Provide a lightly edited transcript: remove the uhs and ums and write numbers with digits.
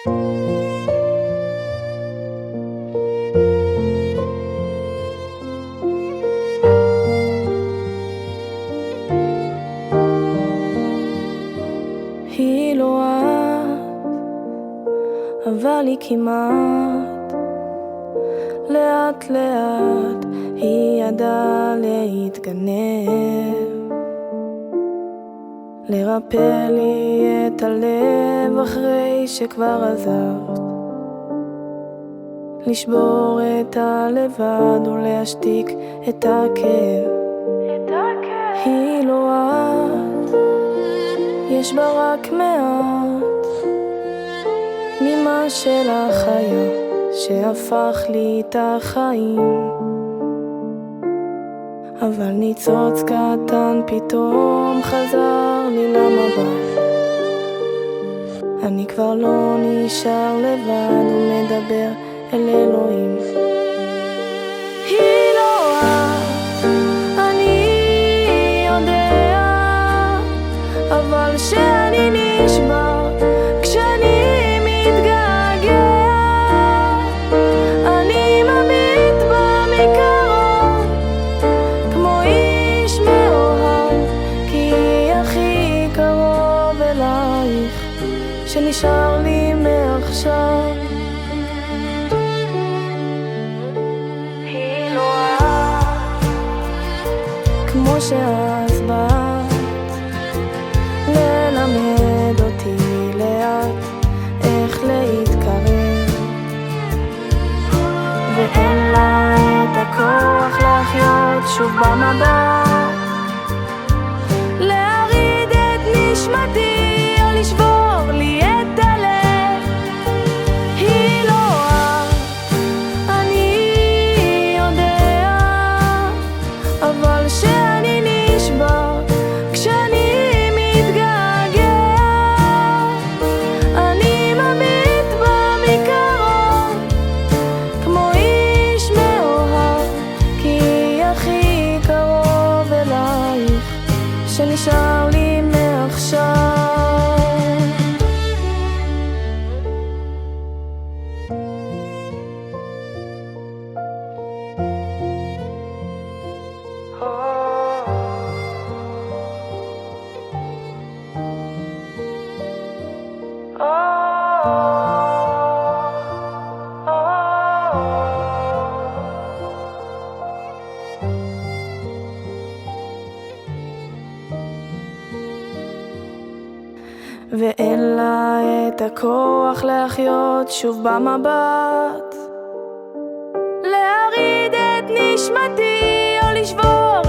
היא לא את, אבל היא כמעט. לאט לאט היא ידעה להתגנב, לרפא לי את הלב אחרי שכבר עזבת, לשבור את הלבד ולהשתיק את הכאב. היא לא את, יש בה רק מעט ממה שלך היה, שהפך לי את החיים. אבל ניצוץ קטן פתאום חזר לי למבט, אני כבר לא נשאר לבד ומדבר אל אלוהים. היא לא את, אני יודע, אבל שאני נשבר כשאני מתגעגע. אני מביט בה מקרוב כמו איש מאוהב, כי היא הכי קרוב אלייך שנשאר לי מעכשיו. היא לא את, כמו שאז באת ללמד אותי לאט איך להתקרב, ואין לה את הכוח לחיות שוב במבט, להריד את נשמתי או לשבור לי את הלב. היא לא את, אני יודע, אבל שאני נשבר כשאני מתגעגע. אני מביט בה מקרוב כמו איש מאוהב, כי היא הכי קרוב אלייך שנשאר לי מעכשיו. ואין לה את הכוח לחיות שוב במבט, להריד את נשמתי או לשבור